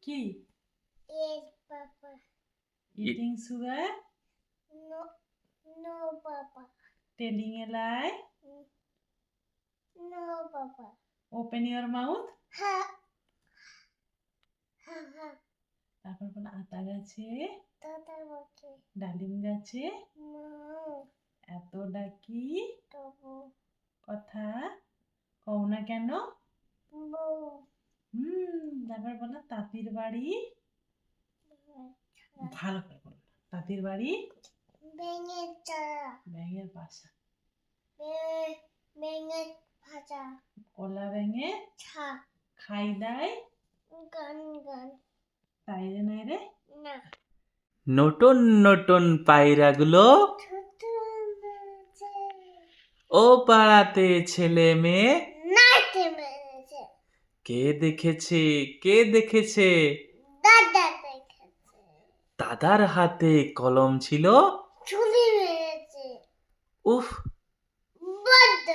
কি? Yes, Papa. Eating sugar? No, Papa. Telling a lie? No, Papa. Open your mouth. Ha. Ha ha. তারপর বলো আতা গাছে, Tata boche. ডালিম গাছে, No. এত ডাকি Tobo. কথা কও না কেন? Bo. তারপর বলো তাঁতির বাড়ি, ভালো করে বলো। তাঁতির বাড়ি, Benget chara. ব্যাঙের বাসা, Benget bhaja. কলা ব্যাঙে Cha. খাই দেয়, Gan. তাই রে নাই রে। Na. নতুন নতুন পায়রাগুলো Tutu mereche. ও পাড়াতে ছেলে মেয়ে Nate mereche. কে দেখেছে Dada দেখেছে। দাদার হাতে কলম ছিল চুলি মেরেছে। উফ বড্ড